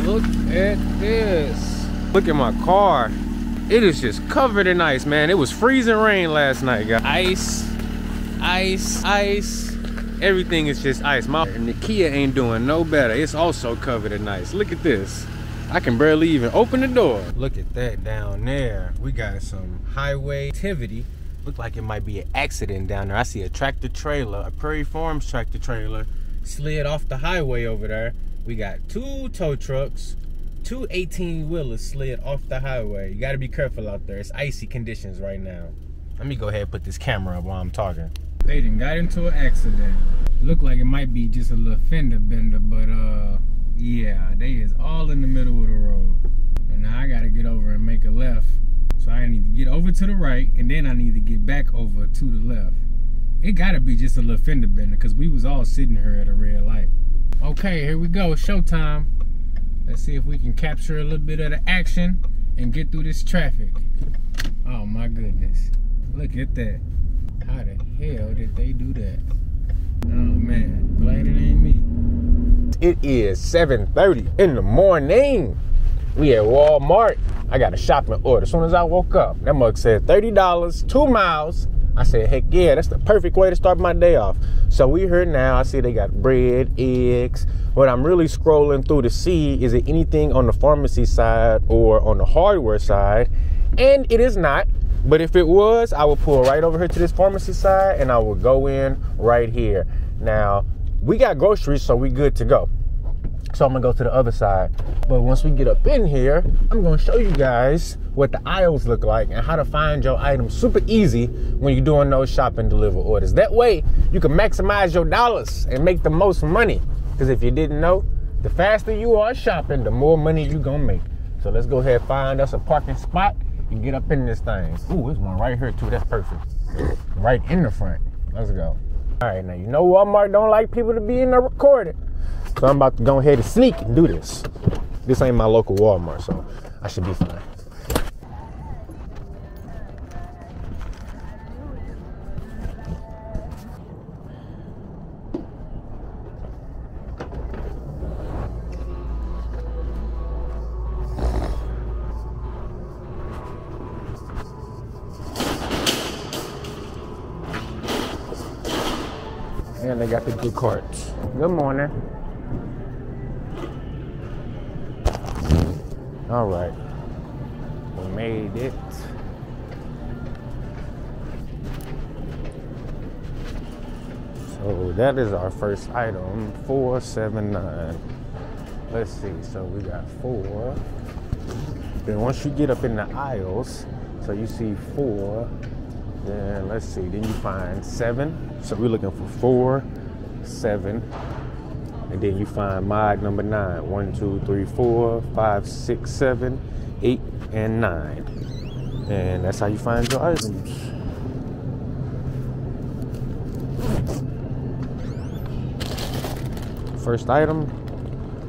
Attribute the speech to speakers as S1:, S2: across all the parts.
S1: Look at this. Look at my car. It is just covered in ice, man. It was freezing rain last night, guys. Ice, ice, ice. Everything is just ice. And the Kia ain't doing no better. It's also covered in ice. Look at this. I can barely even open the door. Look at that down there. We got some highway activity. Look like it might be an accident down there. I see a tractor trailer, a Prairie Farms tractor trailer, slid off the highway over there. We got 2 tow trucks, 2 18-wheelers slid off the highway. You gotta be careful out there. It's icy conditions right now. Let me go ahead and put this camera up while I'm talking. They done got into an accident. Look like it might be just a little fender bender, but yeah, they is all in the middle of the road. And now I gotta get over and make a left. So I need to get over to the right, and then I need to get back over to the left. It gotta be just a little fender bender, because we was all sitting here at a red light. Okay, here we go, showtime. Let's see if we can capture a little bit of the action and get through this traffic. Oh my goodness, look at that. How the hell did they do that? Oh man, glad it ain't me. It is 7:30 in the morning. We at Walmart. I got a shopping order. As soon as I woke up, that mug said $30, 2 miles. I said, heck yeah, that's the perfect way to start my day off. So we here now. I see they got bread, eggs. What I'm really scrolling through to see, is it anything on the pharmacy side or on the hardware side? And it is not. But if it was, I would pull right over here to this pharmacy side and I would go in right here. Now, we got groceries, so we good to go. So I'm gonna go to the other side. But once we get up in here, I'm gonna show you guys what the aisles look like and how to find your items super easy when you're doing those shop and deliver orders. That way, you can maximize your dollars and make the most money. Because if you didn't know, the faster you are shopping, the more money you gonna make. So let's go ahead and find us a parking spot and get up in this thing. Ooh, there's one right here too, that's perfect. Right in the front, let's go. All right, now you know Walmart don't like people to be in there recording. So I'm about to go ahead and sneak and do this. This ain't my local Walmart, so I should be fine. And they got the good carts. Good morning. All right, we made it. So that is our first item, 479. Let's see, so we got 4. Then once you get up in the aisles, so you see 4, then let's see, then you find 7. So we're looking for 4, 7. And then you find mod number 9. 1, 2, 3, 4, 5, 6, 7, 8, and 9. And that's how you find your items. First item,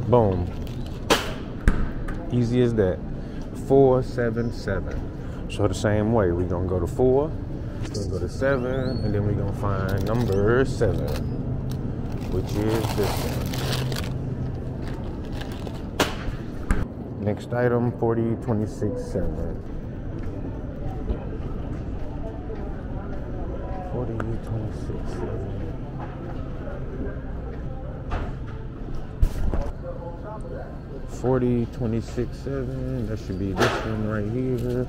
S1: boom. Easy as that. 4, 7, 7. So the same way, we're gonna go to 4, we're gonna go to 7, and then we're gonna find number 7, which is this one. Next item, 40, 26, 7. 40, 26, 7. $40, 26, 7. That should be this one right here.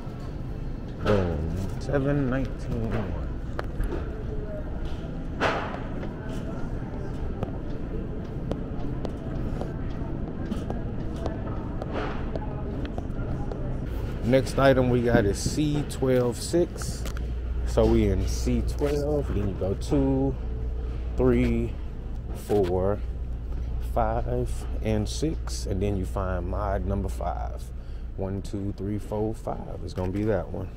S1: Boom. 7, 19, 1. Next item we got is C12, 6. So we in C12. Then you go 2, 3, 4, 5, and 6, and then you find mod number 5. 1, 2, 3, 4, 5. It's gonna be that one.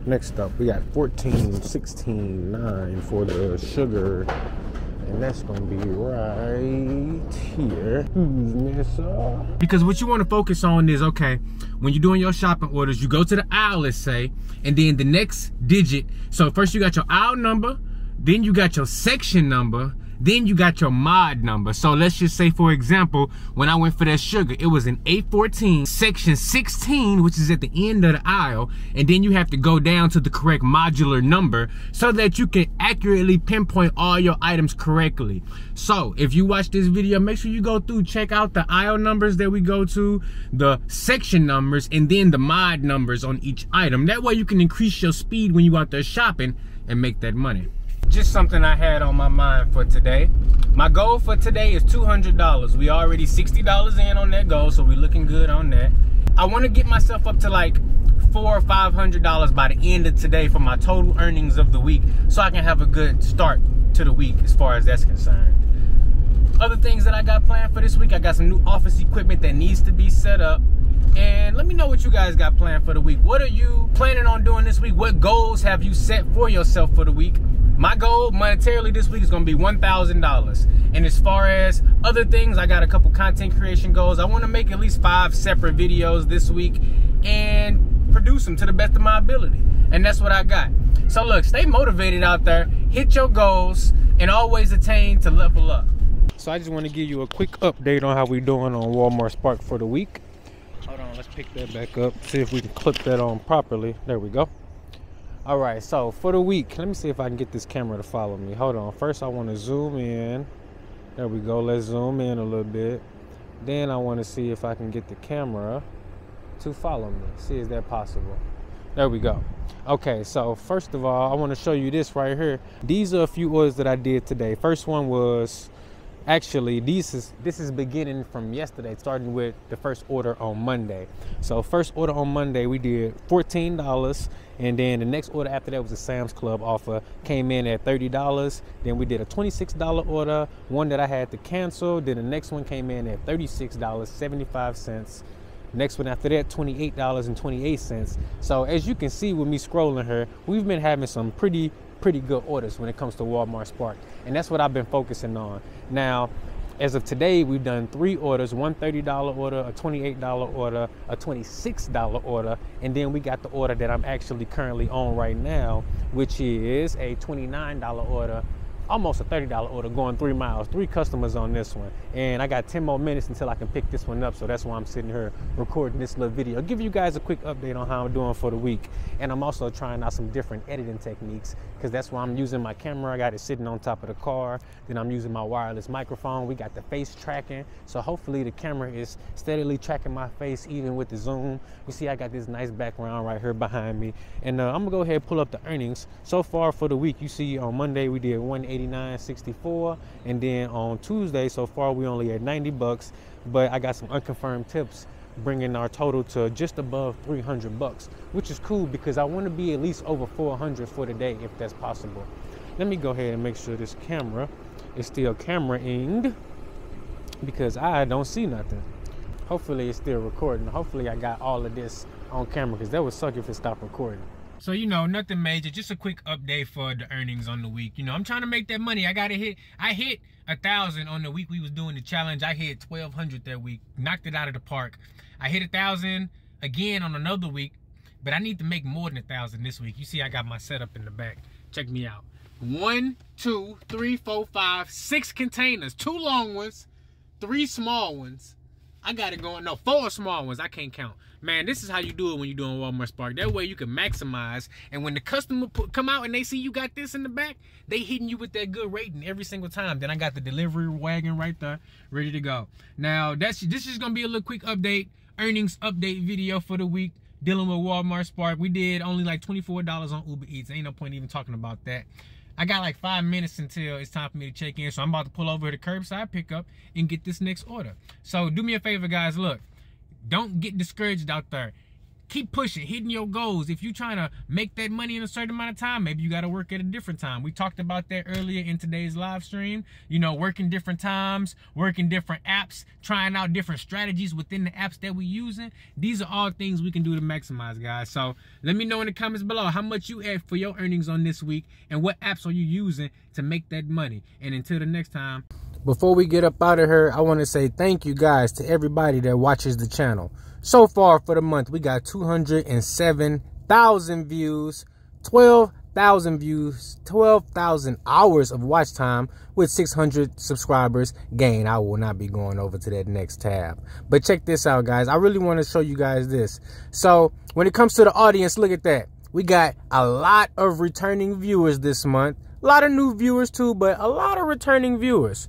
S1: Next up, we got 14, 16, 9 for the sugar And that's gonna be right here. Excuse me, sir. Because what you want to focus on is, okay, when you're doing your shopping orders, you go to the aisle, let's say, and then the next digit. So first you got your aisle number, then you got your section number, then you got your mod number. So let's just say, for example, when I went for that sugar, it was an 814, section 16, which is at the end of the aisle. And then you have to go down to the correct modular number so that you can accurately pinpoint all your items correctly. So if you watch this video, make sure you go through, check out the aisle numbers that we go to, the section numbers, and then the mod numbers on each item. That way you can increase your speed when you out there shopping and make that money. Just something I had on my mind for today. My goal for today is $200. We already $60 in on that goal, so we're looking good on that. I want to get myself up to like $400 or $500 by the end of today for my total earnings of the week, so I can have a good start to the week as far as that's concerned. Other things that I got planned for this week, I got some new office equipment that needs to be set up. And let me know what you guys got planned for the week. What are you planning on doing this week? What goals have you set for yourself for the week? My goal monetarily this week is going to be $1,000. And as far as other things, I got a couple content creation goals. I want to make at least 5 separate videos this week and produce them to the best of my ability. And that's what I got. So look, stay motivated out there, hit your goals, and always attain to level up. So I just want to give you a quick update on how we're doing on Walmart Spark for the week. Hold on, let's pick that back up, see if we can clip that on properly. There we go. All right, so for the week, let me see if I can get this camera to follow me. Hold on, first I want to zoom in. There we go, let's zoom in a little bit. Then I want to see if I can get the camera to follow me. See, is that possible? There we go. Okay, so first of all, I want to show you this right here. These are a few orders that I did today. First one was, actually, this is beginning from yesterday, starting with the first order on Monday. So first order on Monday, we did $14, and then the next order after that was a Sam's Club offer, came in at $30. Then we did a $26 order, one that I had to cancel. Then the next one came in at $36.75. Next one after that, $28.28. So as you can see with me scrolling here, we've been having some pretty good orders when it comes to Walmart Spark, and that's what I've been focusing on. Now, as of today, we've done 3 orders, one $30 order, a $28 order, a $26 order, and then we got the order that I'm actually currently on right now, which is a $29 order, almost a $30 order, going 3 miles. 3 customers on this one, and I got 10 more minutes until I can pick this one up, so that's why I'm sitting here recording this little video. I'll give you guys a quick update on how I'm doing for the week, and I'm also trying out some different editing techniques, because that's why I'm using my camera. I got it sitting on top of the car, then I'm using my wireless microphone. We got the face tracking, so hopefully the camera is steadily tracking my face even with the zoom. You see I got this nice background right here behind me, and I'm gonna go ahead and pull up the earnings so far for the week. You see on Monday we did $189.64, and then on Tuesday so far we only at $90, but I got some unconfirmed tips bringing our total to just above $300, which is cool because I want to be at least over $400 for the day if that's possible. Let me go ahead and make sure this camera is still camera-ing because I don't see nothing. Hopefully it's still recording. Hopefully I got all of this on camera, because that would suck if it stopped recording. So, you know, nothing major, just a quick update for the earnings on the week. You know, I'm trying to make that money. I hit 1,000 on the week we was doing the challenge. I hit 1,200 that week, knocked it out of the park. I hit 1,000 again on another week, but I need to make more than 1,000 this week. You see I got my setup in the back. Check me out. 1, 2, 3, 4, 5, 6 containers, 2 long ones, 3 small ones. I got it going, no, 4 small ones, I can't count. Man, this is how you do it when you're doing Walmart Spark. That way you can maximize, and when the customer come out and they see you got this in the back, they hitting you with that good rating every single time. Then I got the delivery wagon right there, ready to go. Now, this is gonna be a little quick update, earnings update video for the week, dealing with Walmart Spark. We did only like $24 on Uber Eats. Ain't no point even talking about that. I got like 5 minutes until it's time for me to check in, so I'm about to pull over to the curbside pickup and get this next order. So do me a favor, guys. Look, don't get discouraged out there. keep pushing, hitting your goals. If you're trying to make that money in a certain amount of time, maybe you got to work at a different time. We talked about that earlier in today's live stream. You know, working different times, working different apps, trying out different strategies within the apps that we're using. These are all things we can do to maximize, guys. So let me know in the comments below how much you had for your earnings on this week and what apps are you using to make that money. And until the next time. Before we get up out of here, I want to say thank you guys to everybody that watches the channel. So far for the month, we got 207,000 views, 12,000 views, 12,000 hours of watch time with 600 subscribers gained. I will not be going over to that next tab. But check this out, guys. I really want to show you guys this. So when it comes to the audience, look at that. We got a lot of returning viewers this month. A lot of new viewers too, but a lot of returning viewers.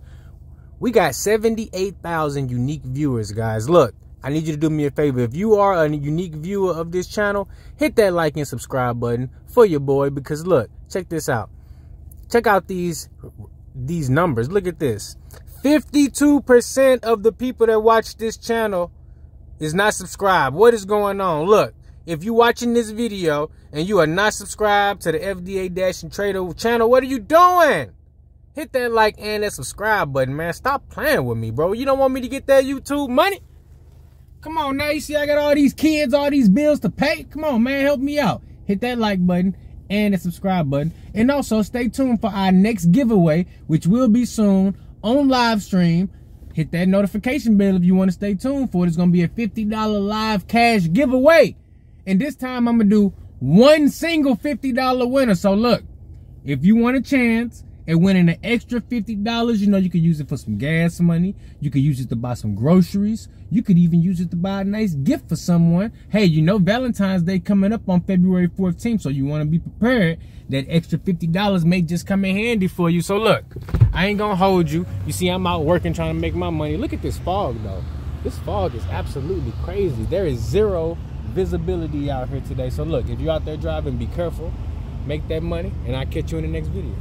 S1: We got 78,000 unique viewers, guys. Look, I need you to do me a favor. If you are a unique viewer of this channel, hit that like and subscribe button for your boy, because look, check this out. Check out these numbers. Look at this. 52% of the people that watch this channel is not subscribed. What is going on? Look, if you're watching this video and you are not subscribed to the FDA Dash and Trader channel, what are you doing? Hit that like and that subscribe button, man. Stop playing with me, bro. You don't want me to get that YouTube money? Come on now. You see I got all these kids, all these bills to pay. Come on, man. Help me out. Hit that like button and the subscribe button. And also stay tuned for our next giveaway, which will be soon on live stream. Hit that notification bell if you want to stay tuned for it. It's going to be a $50 live cash giveaway. And this time I'm going to do one single $50 winner. So look, if you want a chance and winning an extra $50, you know, you could use it for some gas money. You could use it to buy some groceries. You could even use it to buy a nice gift for someone. Hey, you know, Valentine's Day coming up on February 14th, so you want to be prepared. That extra $50 may just come in handy for you. So look, I ain't gonna hold you. You see, I'm out working, trying to make my money. Look at this fog, though. This fog is absolutely crazy. There is zero visibility out here today. So look, if you're out there driving, be careful. Make that money, and I'll catch you in the next video.